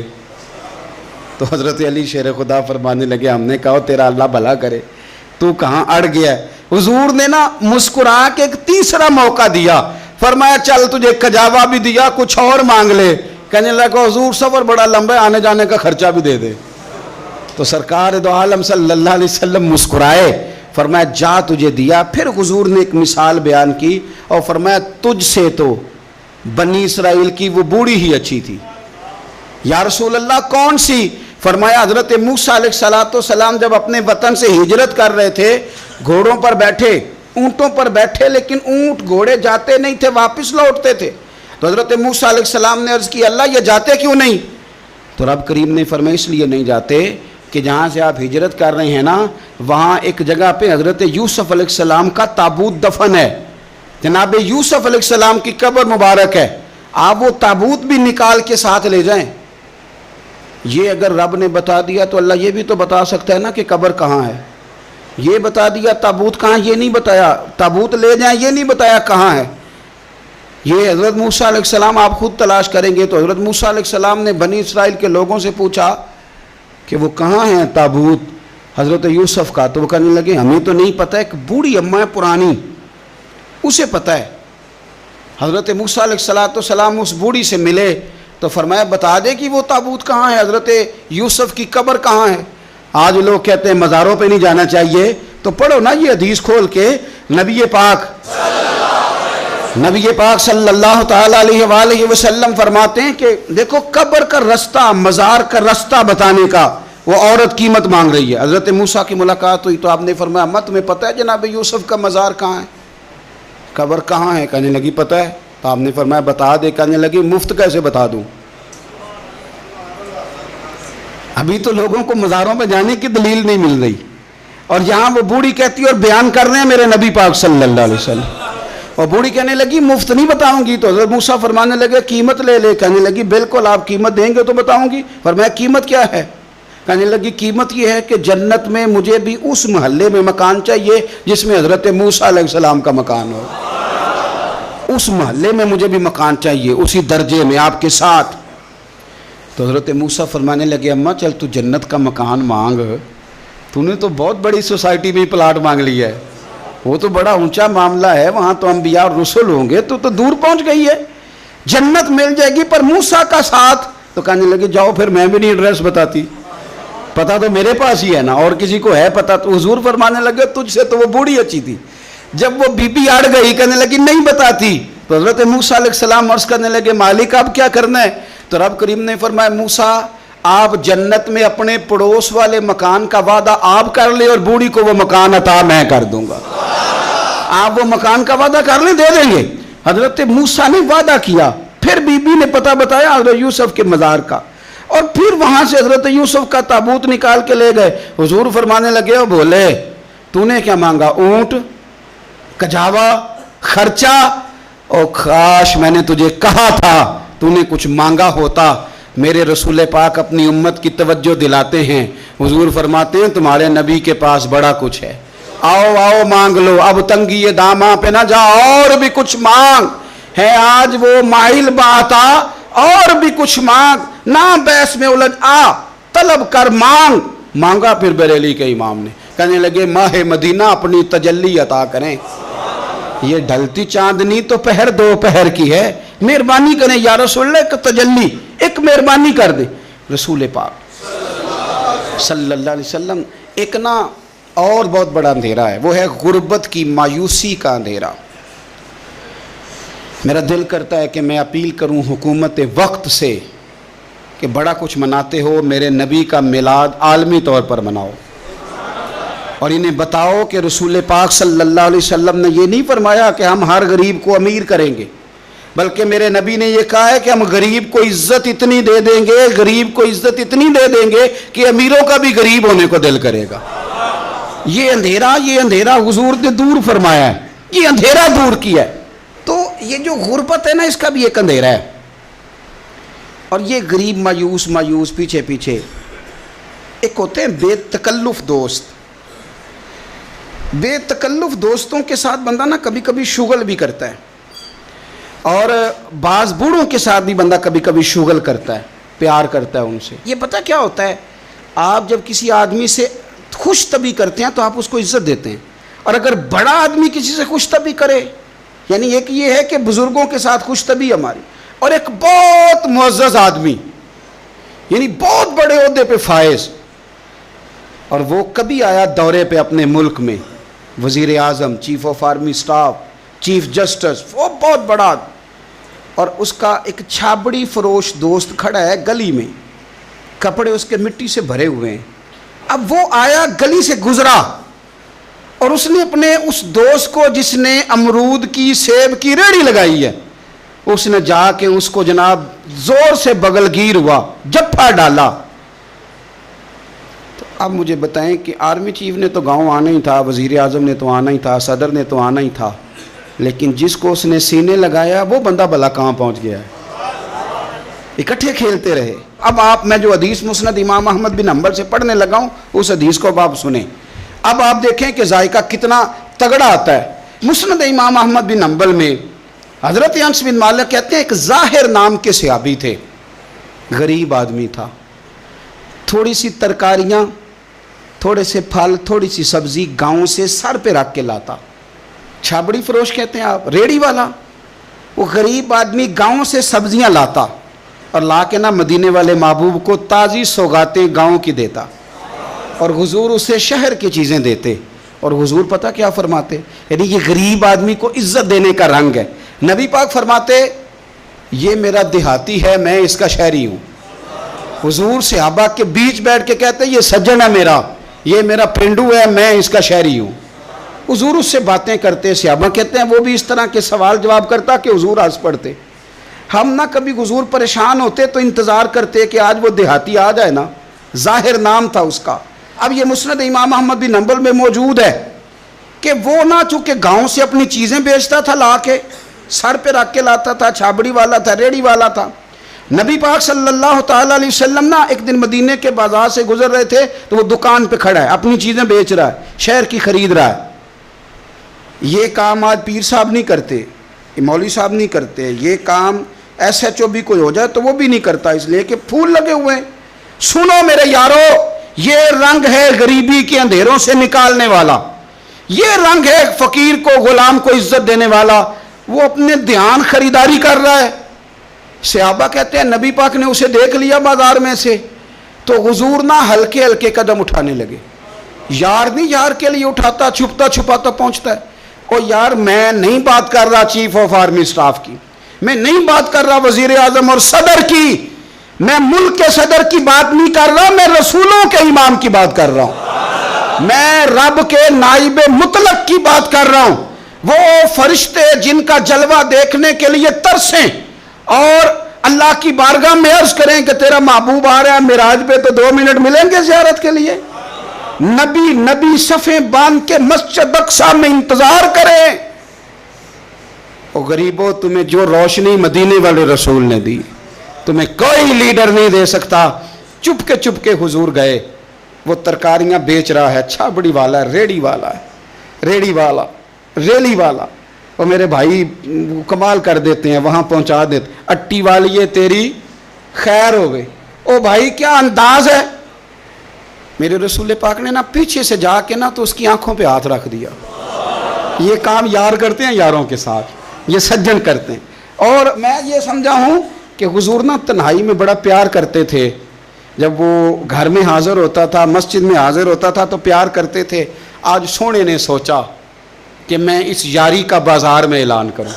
تو حضرت علی شیر خدا فرمانے لگے ہم نے کہا تیرا اللہ بھلا کرے, تو کہاں اڑ گیا ہے. حضور نے نا مسکرا کے ایک تیسرا موقع دیا, فرمایا چل تجھے کجاوا بھی دیا, کچھ اور مانگ لے. کہنے لگا حضور سفر بڑا لمبا ہے, آنے جانے کا خرچہ بھی دے دے. تو سرکار دو عالم صلی اللہ علیہ وسلم مسکرائے, فرمایا جا تجھے دیا. پھر حضور نے ایک مثال بیان کی اور فرمایا تجھ سے تو بنی اسرائیل کی وہ بوڑھی ہی اچھی تھی. یا رسول اللہ کون سی؟ فرمایا حضرت موسیٰ علیہ السلام جب اپنے وطن سے ہجرت کر رہے تھے, گھوڑوں پر بیٹھے, اونٹوں پر بیٹھے, لیکن اونٹ گھوڑے جاتے نہیں تھے, واپس لوٹتے تھے. تو حضرت موسیٰ علیہ السلام نے عرض کی اللہ یہ جاتے کیوں نہیں؟ تو رب کریم نے فرمایا اس لیے نہیں جاتے کہ جہاں سے آپ ہجرت کر رہے ہیں نا وہاں ایک جگہ پہ حضرت یوسف علیہ السلام کا تابوت دفن ہے, جناب یوسف علیہ السلام کی قبر مبارک ہے, آپ وہ تابوت بھی نکال کے ساتھ لے جائیں. یہ اگر رب نے بتا دیا تو اللہ یہ بھی تو بتا سکتا ہے نا کہ قبر کہاں ہے. یہ بتا دیا تابوت کہاں, یہ نہیں بتایا. تابوت لے جائیں یہ نہیں بتایا کہاں ہے. یہ حضرت موسیٰ علیہ السلام آپ خود تلاش کریں گے. تو حضرت موسیٰ علیہ السلام نے بنی اسرائیل کے لوگوں سے پوچھا کہ وہ کہاں ہیں تابوت حضرت یوسف کا. تو وہ کہنے لگے ہمیں تو نہیں پتہ, ایک بوڑھی اماں ہے پرانی اسے پتہ ہے. حضرت موسیٰ علیہ السلام اس بوڑھی سے ملے تو فرمایا بتا دے کہ وہ تابوت کہاں ہے, حضرت یوسف کی قبر کہاں ہے. آج لوگ کہتے ہیں مزاروں پہ نہیں جانا چاہیے, تو پڑھو نا یہ حدیث کھول کے. نبی پاک صلی اللہ تعالیٰ علیہ وآلہ وسلم فرماتے ہیں کہ دیکھو قبر کا رستہ, مزار کا رستہ بتانے کا وہ عورت قیمت مانگ رہی ہے. حضرت موسیٰ کی ملاقات ہوئی تو آپ نے فرمایا امت تمہیں پتہ ہے جناب یوسف کا مزار کہاں ہے, قبر کہاں ہے؟ کہنے لگی پتہ ہے. تو آپ نے فرمایا بتا دے. کہنے لگی مفت کیسے بتا دوں, ابھی تو لوگوں کو مزاروں پہ جانے کی دلیل نہیں مل رہی, اور یہاں وہ بوڑھی کہتی ہے اور بیان کر رہے ہیں میرے نبی پاک صلی اللہ علیہ وسلم. اور بوڑھی کہنے لگی مفت نہیں بتاؤں گی. تو حضرت موسیٰ فرمانے لگے قیمت لے لے. کہنے لگی بالکل آپ قیمت دیں گے تو بتاؤں گی. فرمایا قیمت کیا ہے؟ کہنے لگی قیمت یہ ہے کہ جنت میں مجھے بھی اس محلے میں مکان چاہیے جس میں حضرت موسیٰ علیہ السلام کا مکان ہو. اس محلے میں مجھے بھی مکان چاہیے, اسی درجے میں آپ کے ساتھ. تو حضرت موسیٰ فرمانے لگے اماں چل تو جنت کا مکان مانگ, تو نے تو بہت بڑی سوسائٹی میں پلاٹ مانگ لیا ہے, وہ تو بڑا اونچا معاملہ ہے, وہاں تو انبیاء اور رسول ہوں گے, تو دور پہنچ گئی ہے, جنت مل جائے گی پر موسیٰ کا ساتھ. تو کہنے لگے جاؤ پھر میں بھی نہیں ایڈریس بتاتی, پتہ تو میرے پاس ہی ہے نا, اور کسی کو ہے پتہ. تو حضور فرمانے لگے تجھ سے تو وہ بوڑھی اچھی تھی. جب وہ بی بی اڑ گئی کہنے لگی نہیں بتاتی. تو حضرت موسیٰ علیہ السلام عرض کرنے لگے مالک اب کیا کرنا ہے؟ تو رب کریم نے فرمایا موسیٰ آپ جنت میں اپنے پڑوس والے مکان کا وعدہ آپ کر لیں اور بوڑھی کو وہ مکان عطا میں کر دوں گا. آپ وہ مکان کا وعدہ کر لیں, دے دیں گے. حضرت موسیٰ نے وعدہ کیا, پھر بی بی نے پتہ بتایا حضرت یوسف کے مزار کا, اور پھر وہاں سے حضرت یوسف کا تابوت نکال کے لے گئے. حضور فرمانے لگے اور بولے تو نے کیا مانگا؟ اونٹ, کجاوا, خرچہ، او کاش میں نے تجھے کہا تھا، تو نے کچھ مانگا ہوتا۔ میرے رسول پاک اپنی امت کی توجہ دلاتے ہیں، حضور فرماتے ہیں تمہارے نبی کے پاس بڑا کچھ ہے، آؤ آؤ مانگ لو، اب تنگی داماں پہ نہ جا، اور بھی کچھ مانگ ہے، آج وہ مائل بات آ، اور بھی کچھ مانگ، نہ بحث میں الجھ آ، طلب کر مانگ۔ مانگا پھر بریلی کے امام نے، کہنے لگے ماہ مدینہ اپنی تجلی عطا کریں، یہ ڈھلتی چاندنی تو پہر دو پہر کی ہے، مہربانی کریں یا رسول اللہ، ایک تجلی، ایک مہربانی کر دیں۔ رسول پاک صلی اللہ علیہ وسلم، ایک نا اور بہت بڑا اندھیرا ہے، وہ ہے غربت کی مایوسی کا اندھیرا۔ میرا دل کرتا ہے کہ میں اپیل کروں حکومت وقت سے کہ بڑا کچھ مناتے ہو، میرے نبی کا میلاد عالمی طور پر مناؤ، اور انہیں بتاؤ کہ رسول پاک صلی اللہ علیہ وسلم نے یہ نہیں فرمایا کہ ہم ہر غریب کو امیر کریں گے، بلکہ میرے نبی نے یہ کہا ہے کہ ہم غریب کو عزت اتنی دے دیں گے، غریب کو عزت اتنی دے دیں گے کہ امیروں کا بھی غریب ہونے کو دل کرے گا۔ یہ اندھیرا حضور نے دور فرمایا ہے، یہ اندھیرا دور کیا ہے۔ تو یہ جو غربت ہے نا، اس کا بھی ایک اندھیرا ہے، اور یہ غریب مایوس پیچھے ایک ہوتے ہیں بے تکلف دوست۔ بے تکلف دوستوں کے ساتھ بندہ نا کبھی کبھی شغل بھی کرتا ہے، اور بعض بوڑھوں کے ساتھ بھی بندہ کبھی کبھی شغل کرتا ہے، پیار کرتا ہے ان سے۔ یہ پتہ کیا ہوتا ہے، آپ جب کسی آدمی سے خوش طبعی کرتے ہیں تو آپ اس کو عزت دیتے ہیں، اور اگر بڑا آدمی کسی سے خوش طبعی کرے، یعنی ایک یہ ہے کہ بزرگوں کے ساتھ خوش طبعی ہماری، اور ایک بہت معزز آدمی، یعنی بہت بڑے عہدے پہ فائز، اور وہ کبھی آیا دورے پہ اپنے ملک میں، وزیر اعظم، chief of army staff, chief justice, وہ بہت بڑا، اور اس کا ایک چھابڑی فروش دوست کھڑا ہے گلی میں، کپڑے اس کے مٹی سے بھرے ہوئے ہیں۔ اب وہ آیا، گلی سے گزرا، اور اس نے اپنے اس دوست کو جس نے امرود کی سیب کی ریڑھی لگائی ہے، اس نے جا کے اس کو جناب زور سے بغل گیر ہوا، جپا ڈالا۔ تو اب مجھے بتائیں کہ آرمی چیف نے تو گاؤں آنا ہی تھا، وزیر اعظم نے تو آنا ہی تھا، صدر نے تو آنا ہی تھا، لیکن جس کو اس نے سینے لگایا وہ بندہ بھلا کہاں پہنچ گیا ہے؟ اکٹھے کھیلتے رہے۔ اب میں جو حدیث مسند امام احمد بن حنبل سے پڑھنے لگا ہوں، اس حدیث کو اب آپ سنیں۔ اب آپ دیکھیں کہ ذائقہ کتنا تگڑا آتا ہے۔ مسند امام احمد بن حنبل میں حضرت انس بن مالک کہتے ہیں ایک ظاہر نام کے صحابی تھے، غریب آدمی تھا، تھوڑی سی ترکاریاں، تھوڑے سے پھل، تھوڑی سی سبزی گاؤں سے سر پہ رکھ کے لاتا۔ چھابڑی فروش کہتے ہیں آپ، ریڑھی والا، وہ غریب آدمی گاؤں سے سبزیاں لاتا اور لا کے نہ مدینے والے محبوب کو تازی سوغاتیں گاؤں کی دیتا، اور حضور اسے شہر کی چیزیں دیتے، اور حضور پتہ کیا فرماتے، یعنی یہ غریب آدمی کو عزت دینے کا رنگ ہے۔ نبی پاک فرماتے یہ میرا دیہاتی ہے، میں اس کا شہری ہوں۔ حضور صحابہ کے بیچ بیٹھ کے کہتے یہ سجن ہے میرا، یہ میرا پینڈو ہے، میں اس کا شہری ہوں۔ حضور اس سے باتیں کرتے، صحابہ کہتے ہیں وہ بھی اس طرح کے سوال جواب کرتا کہ حضور ہنس پڑتے۔ ہم نہ کبھی حضور پریشان ہوتے تو انتظار کرتے کہ آج وہ دیہاتی آ جائے نا، ظاہر نام تھا اس کا۔ اب یہ مسند امام احمد بن حنبل میں موجود ہے کہ وہ نہ چونکہ گاؤں سے اپنی چیزیں بیچتا تھا، لا کے سر پہ رکھ کے لاتا تھا، چھابڑی والا تھا، ریڑھی والا تھا۔ نبی پاک صلی اللہ تعالیٰ علیہ وسلم نا ایک دن مدینے کے بازار سے گزر رہے تھے، تو وہ دکان پہ کھڑا ہے، اپنی چیزیں بیچ رہا ہے، شہر کی خرید رہا ہے۔ یہ کام آج پیر صاحب نہیں کرتے، مولوی صاحب نہیں کرتے، یہ کام ایس ایچ او بھی کوئی ہو جائے تو وہ بھی نہیں کرتا، اس لیے کہ پھول لگے ہوئے ہیں۔ سنو میرے یارو، یہ رنگ ہے غریبی کے اندھیروں سے نکالنے والا، یہ رنگ ہے فقیر کو، غلام کو عزت دینے والا۔ وہ اپنے دھیان خریداری کر رہا ہے۔ صحابہ کہتے ہیں نبی پاک نے اسے دیکھ لیا بازار میں سے، تو حضور نہ ہلکے ہلکے قدم اٹھانے لگے۔ یار نہیں یار کے لیے اٹھاتا، چھپتا چھپاتا پہنچتا ہے۔ او یار میں نہیں بات کر رہا چیف آف آرمی سٹاف کی، میں نہیں بات کر رہا وزیر اعظم اور صدر کی، میں ملک کے صدر کی بات نہیں کر رہا، میں رسولوں کے امام کی بات کر رہا ہوں، میں رب کے نائب مطلق کی بات کر رہا ہوں۔ وہ فرشتے جن کا جلوہ دیکھنے کے لیے ترسیں اور اللہ کی بارگاہ میں عرض کریں کہ تیرا محبوب آ رہا ہے معراج پہ، تو 2 منٹ ملیں گے زیارت کے لیے؟ نبی صفیں باندھ کے مسجد اقصی میں انتظار کریں، اور غریبوں تمہیں جو روشنی مدینے والے رسول نے دی تمہیں کوئی لیڈر نہیں دے سکتا. چپ کے حضور گئے. وہ ترکاریاں بیچ رہا ہے, چھابڑی والا ہے, ریڑی والا, ریلی والا. اور میرے بھائی کمال کر دیتے ہیں, وہاں پہنچا دیتے. اٹی والی ہے تیری خیر ہو گئی. او بھائی کیا انداز ہے. میرے رسول پاک نے نا پیچھے سے جا کے نا تو اس کی آنکھوں پہ ہاتھ رکھ دیا. یہ کام یار کرتے ہیں یاروں کے ساتھ, یہ سجن کرتے ہیں. اور میں یہ سمجھا ہوں کہ حضور نا تنہائی میں بڑا پیار کرتے تھے. جب وہ گھر میں حاضر ہوتا تھا, مسجد میں حاضر ہوتا تھا تو پیار کرتے تھے. آج سونے نے سوچا کہ میں اس یاری کا بازار میں اعلان کروں.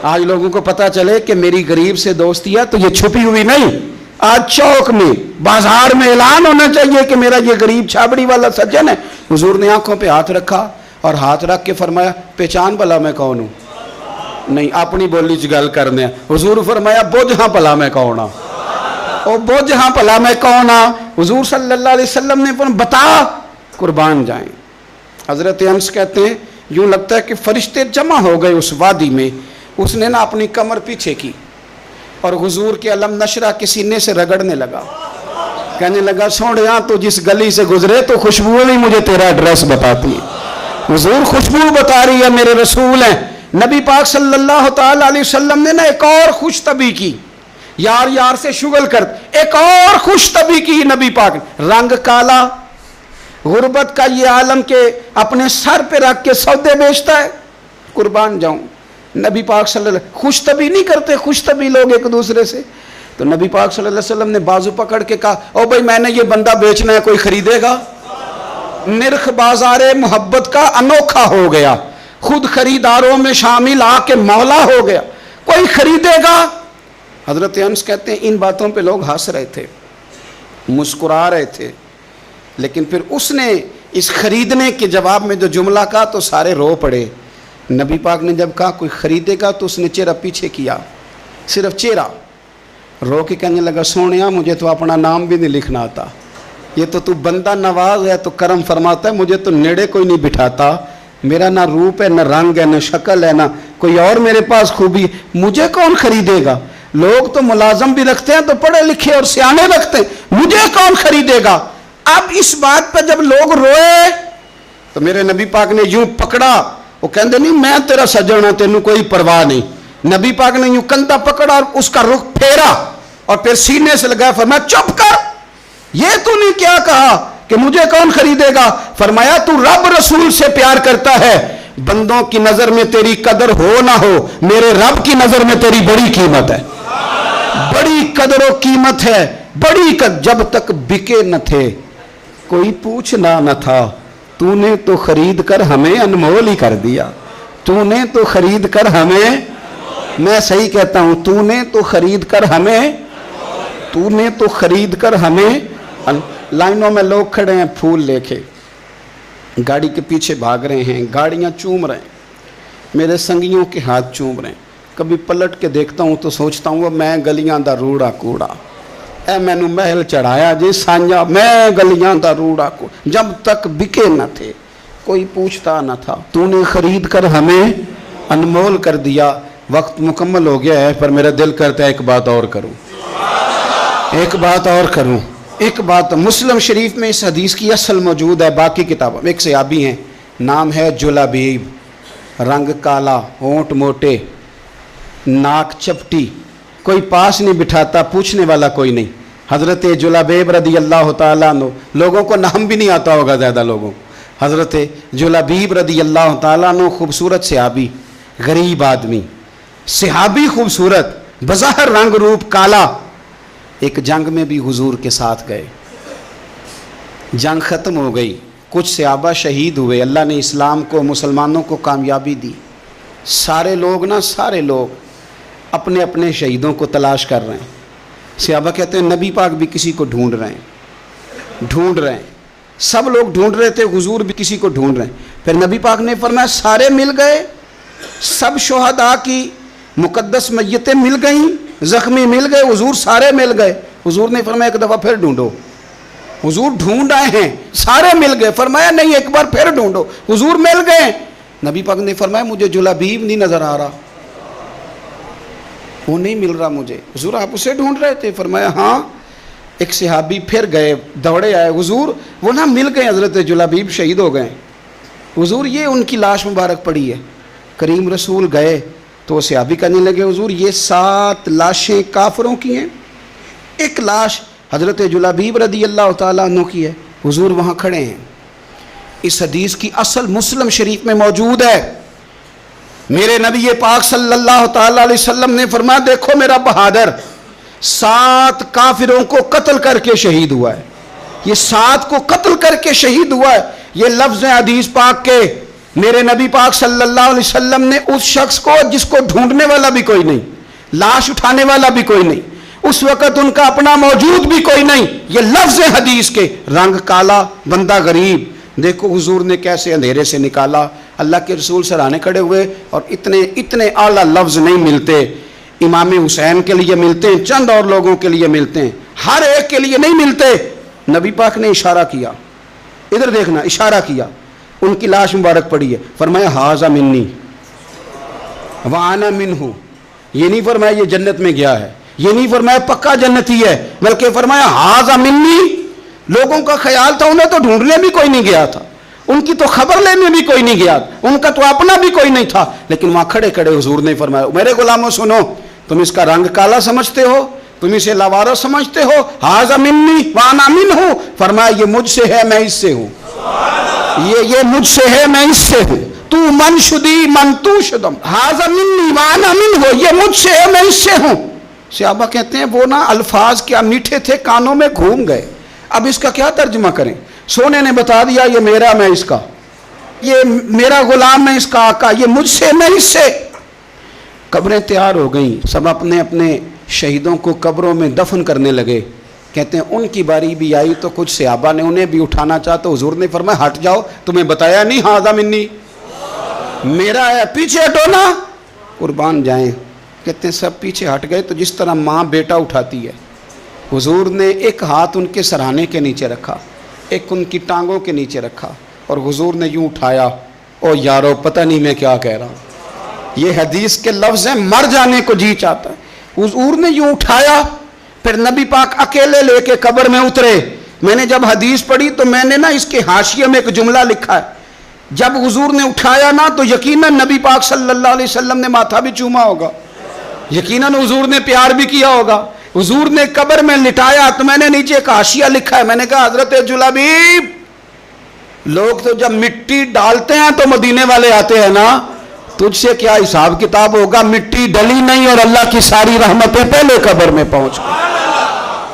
آج لوگوں کو پتہ چلے کہ میری غریب سے دوستی ہے تو یہ چھپی ہوئی نہیں, آج چوک میں بازار میں اعلان ہونا چاہیے کہ میرا یہ غریب چھابڑی والا سجن ہے. حضور نے آنکھوں پہ ہاتھ رکھا اور ہاتھ رکھ کے فرمایا پہچان بھلا میں کون ہوں. نہیں اپنی بولی چ گل کرنے. حضور فرمایا بوجھ ہاں بھلا میں کون ہاں, او بوجھ ہاں بھلا میں کون ہاں. حضور صلی اللہ علیہ وسلم نے فرمایا بتا, قربان جائیں. حضرت انس کہتے ہیں یوں لگتا ہے کہ فرشتے جمع ہو گئے اس وادی میں. اس نے نا اپنی کمر پیچھے کی اور حضور کے علم نشرہ کے سینے سے رگڑنے لگا. کہنے لگا سوڑیاں تو جس گلی سے گزرے تو خوشبو نہیں مجھے تیرا ایڈریس بتاتی ہے. حضور خوشبو بتا رہی ہے, میرے رسول ہیں. نبی پاک صلی اللہ تعالی علیہ وسلم نے نا ایک اور خوش طبی کی, یار سے شغل کر, ایک اور خوش طبی کی نبی پاک. رنگ کالا, غربت کا یہ عالم کے اپنے سر پہ رکھ کے سودے بیچتا ہے. قربان جاؤں, نبی پاک صلی اللہ علیہ وسلم خوش طبی نہیں کرتے, خوش طبی لوگ ایک دوسرے سے. تو نبی پاک صلی اللہ علیہ وسلم نے بازو پکڑ کے کہا او بھائی میں نے یہ بندہ بیچنا ہے, کوئی خریدے گا. نرخ بازار محبت کا انوکھا ہو گیا, خود خریداروں میں شامل آ کے مولا ہو گیا, کوئی خریدے گا. حضرت انس کہتے ہیں ان باتوں پہ لوگ ہنس رہے تھے, مسکرا رہے تھے, لیکن پھر اس نے اس خریدنے کے جواب میں جو جملہ کہا تو سارے رو پڑے. نبی پاک نے جب کہا کوئی خریدے گا تو اس نے چہرہ پیچھے کیا, صرف چہرہ, رو کے کہنے لگا سونیا مجھے تو اپنا نام بھی نہیں لکھنا آتا, یہ تو بندہ نواز ہے تو کرم فرماتا ہے, مجھے تو نیڑے کوئی نہیں بٹھاتا. میرا نہ روپ ہے, نہ رنگ ہے, نہ شکل ہے, نہ کوئی اور میرے پاس خوبی, مجھے کون خریدے گا. لوگ تو ملازم بھی رکھتے ہیں تو پڑھے لکھے اور سیانے رکھتے ہیں, مجھے کون خریدے گا. اب اس بات پہ جب لوگ روئے تو میرے نبی پاک نے یوں پکڑا, وہ کہندے نہیں میں تیرا سجن ہوں, تینوں کوئی پرواہ نہیں. نبی پاک نے یوں کندھا پکڑا اور اس کا رخ پھیرا اور پھر سینے سے لگایا. فرمایا چپ کر, یہ تو نہیں کیا کہا کہ مجھے کون خریدے گا. فرمایا تو رب رسول سے پیار کرتا ہے, بندوں کی نظر میں تیری قدر ہو نہ ہو, میرے رب کی نظر میں تیری بڑی قیمت ہے, بڑی قدر و قیمت ہے, بڑی جب تک بکے نہ تھے کوئی پوچھنا نہ تھا, تو نے تو خرید کر ہمیں انمول ہی کر دیا. تو نے تو خرید کر ہمیں, میں صحیح کہتا ہوں, تو نے تو خرید کر ہمیں, تو نے تو خرید کر ہمیں. لائنوں میں لوگ کھڑے ہیں پھول لے کے, گاڑی کے پیچھے بھاگ رہے ہیں, گاڑیاں چوم رہے ہیں, میرے سنگیوں کے ہاتھ چوم رہے ہیں. کبھی پلٹ کے دیکھتا ہوں تو سوچتا ہوں میں گلیاں دا روڑا کوڑا, اے میں نو محل چڑھایا جی سانجا, میں گلیاں دا روڑا کوڑا. جب تک بکے نہ تھے کوئی پوچھتا نہ تھا, تو نے خرید کر ہمیں انمول کر دیا. وقت مکمل ہو گیا ہے پر میرا دل کرتا ہے ایک بات اور کروں, ایک بات اور کروں. ایک بات مسلم شریف میں اس حدیث کی اصل موجود ہے, باقی کتابوں میں. ایک صحابی ہیں, نام ہے جلابیب, رنگ کالا, ہونٹ موٹے, ناک چپٹی, کوئی پاس نہیں بٹھاتا, پوچھنے والا کوئی نہیں. حضرت جلابیب رضی اللہ تعالیٰ عنہ, لوگوں کو نام بھی نہیں آتا ہوگا زیادہ لوگوں. حضرت جلابیب رضی اللہ تعالیٰ عنہ خوبصورت صحابی, غریب آدمی, صحابی خوبصورت, بظاہر رنگ روپ کالا. ایک جنگ میں بھی حضور کے ساتھ گئے, جنگ ختم ہو گئی, کچھ صحابہ شہید ہوئے, اللہ نے اسلام کو مسلمانوں کو کامیابی دی. سارے لوگ سارے لوگ اپنے اپنے شہیدوں کو تلاش کر رہے ہیں. صحابہ کہتے ہیں نبی پاک بھی کسی کو ڈھونڈ رہے ہیں, سب لوگ ڈھونڈ رہے تھے, حضور بھی کسی کو ڈھونڈ رہے ہیں. پھر نبی پاک نے فرمایا سارے مل گئے, سب شہداء کی مقدس میتیں مل گئیں, زخمی مل گئے, حضور سارے مل گئے. حضور نے فرمایا ایک دفعہ پھر ڈھونڈو. حضور ڈھونڈ آئے ہیں, سارے مل گئے. فرمایا نہیں ایک بار پھر ڈھونڈو. حضور مل گئے. نبی پاک نے فرمایا مجھے جلابیب نہیں نظر آ رہا. وہ نہیں مل رہا مجھے۔ حضور آپ اسے ڈھونڈ رہے تھے؟ فرمایا ہاں۔ ایک صحابی پھر گئے، دوڑے آئے، حضور وہ نہ مل گئے، حضرت جلابیب شہید ہو گئے حضور، یہ ان کی لاش مبارک پڑی ہے۔ کریم رسول گئے تو صحابی کہنے لگے حضور یہ 7 لاشیں کافروں کی ہیں، ایک لاش حضرت جلابیب رضی اللہ تعالیٰ عنہ کی ہے۔ حضور وہاں کھڑے ہیں۔ اس حدیث کی اصل مسلم شریف میں موجود ہے۔ میرے نبی پاک صلی اللہ تعالیٰ علیہ وسلم نے فرمایا دیکھو میرا بہادر 7 کافروں کو قتل کر کے شہید ہوا ہے، یہ 7 کو قتل کر کے شہید ہوا ہے۔ یہ لفظ حدیث پاک کے میرے نبی پاک صلی اللہ علیہ وسلم نے اس شخص کو جس کو ڈھونڈنے والا بھی کوئی نہیں، لاش اٹھانے والا بھی کوئی نہیں، اس وقت ان کا اپنا موجود بھی کوئی نہیں، یہ لفظ حدیث کے، رنگ کالا بندہ غریب، دیکھو حضور نے کیسے اندھیرے سے نکالا۔ اللہ کے رسول سرانے کھڑے ہوئے، اور اتنے اعلیٰ لفظ نہیں ملتے، امام حسین کے لیے ملتے ہیں، چند اور لوگوں کے لیے ملتے ہیں، ہر ایک کے لیے نہیں ملتے۔ نبی پاک نے اشارہ کیا، ادھر دیکھنا، اشارہ کیا، ان کی لاش مبارک پڑی ہے، فرمایا ھذا منی وانا منہ۔ یہ نہیں فرمایا یہ جنت میں گیا ہے، یہ نہیں فرمایا پکا جنتی ہے، بلکہ فرمایا ھذا منی۔ لوگوں کا خیال تھا انہیں تو ڈھونڈنے بھی کوئی نہیں گیا تھا، ان کی تو خبر لینے بھی کوئی نہیں گیا، ان کا تو اپنا بھی کوئی نہیں تھا، لیکن وہاں کھڑے کھڑے حضور نے فرمایا میرے غلاموں سنو، تم اس کا رنگ کالا سمجھتے ہو، تم اسے لاوارث سمجھتے ہو، ھذا منی وانا منہ، فرمایا یہ مجھ سے ہے میں اس سے ہوں، یہ مجھ سے ہے میں اس سے ہوں، تو من شدی من تو شدم، ھذا منی وانا منہ، یہ مجھ سے ہے میں اس سے ہوں۔ صحابہ کہتے ہیں وہ نا الفاظ کیا میٹھے تھے، کانوں میں گھوم گئے، اب اس کا کیا ترجمہ کریں؟ سونے نے بتا دیا یہ میرا میں اس کا، یہ میرا غلام میں اس کا آقا، یہ مجھ سے میں اس سے۔ قبریں تیار ہو گئیں، سب اپنے اپنے شہیدوں کو قبروں میں دفن کرنے لگے۔ کہتے ہیں ان کی باری بھی آئی تو کچھ صحابہ نے انہیں بھی اٹھانا چاہا تو حضور نے فرمایا ہٹ جاؤ، تمہیں بتایا نہیں ھذا منی، میرا ہے، پیچھے ہٹو نا، قربان جائیں۔ کہتے ہیں سب پیچھے ہٹ گئے، تو جس طرح ماں بیٹا اٹھاتی ہے، حضور نے ایک ہاتھ ان کے سرہانے کے نیچے رکھا، ایک ان کی ٹانگوں کے نیچے رکھا، اور حضور نے یوں اٹھایا، او یارو پتہ نہیں میں کیا کہہ رہا ہوں، یہ حدیث کے لفظ ہیں، مر جانے کو جی چاہتا ہے۔ حضور نے یوں اٹھایا، پھر نبی پاک اکیلے لے کے قبر میں اترے۔ میں نے جب حدیث پڑھی تو میں نے نا اس کے حاشیے میں ایک جملہ لکھا ہے، جب حضور نے اٹھایا نا تو یقیناً نبی پاک صلی اللہ علیہ وسلم نے ماتھا بھی چوما ہوگا، یقیناً حضور نے پیار بھی کیا ہوگا۔ حضور نے قبر میں لٹایا تو میں نے نیچے ایک حاشیہ لکھا ہے، میں نے کہا حضرت جلابیب، لوگ تو جب مٹی ڈالتے ہیں تو مدینے والے آتے ہیں نا، تجھ سے کیا حساب کتاب ہوگا، مٹی ڈلی نہیں اور اللہ کی ساری رحمتیں پہلے قبر میں پہنچ گئی۔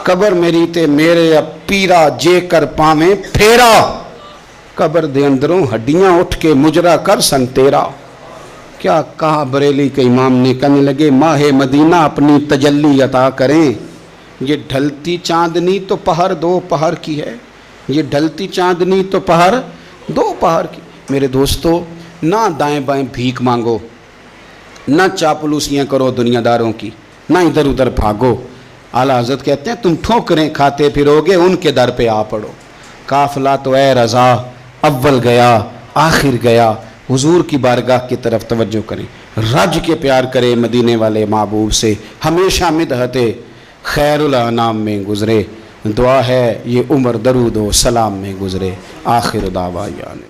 قبر میری تے میرے اب پیرا جے کر پاویں پھیرا، قبر دے اندروں ہڈیاں اٹھ کے مجرا کر سن تیرا۔ کیا کہا بریلی کے امام نے، کہنے لگے ماہ مدینہ اپنی تجلی عطا کریں، یہ ڈھلتی چاندنی تو پہر 2 پہر کی ہے، یہ ڈھلتی چاندنی تو پہر 2 پہر کی۔ میرے دوستو، نہ دائیں بائیں بھیک مانگو، نہ چاپلوسیاں کرو دنیا داروں کی، نہ ادھر ادھر بھاگو۔ اعلیٰ حضرت کہتے ہیں تم ٹھوکریں کھاتے پھرو گے ان کے در پہ آ پڑو۔ قافلہ تو اے رضا اول گیا آخر گیا، حضور کی بارگاہ کی طرف توجہ کریں، رج کے پیار کرے مدینے والے محبوب سے، ہمیشہ مدحت خیر الانام میں گزرے، دعا ہے یہ عمر درود و سلام میں گزرے۔ آخر دعوانا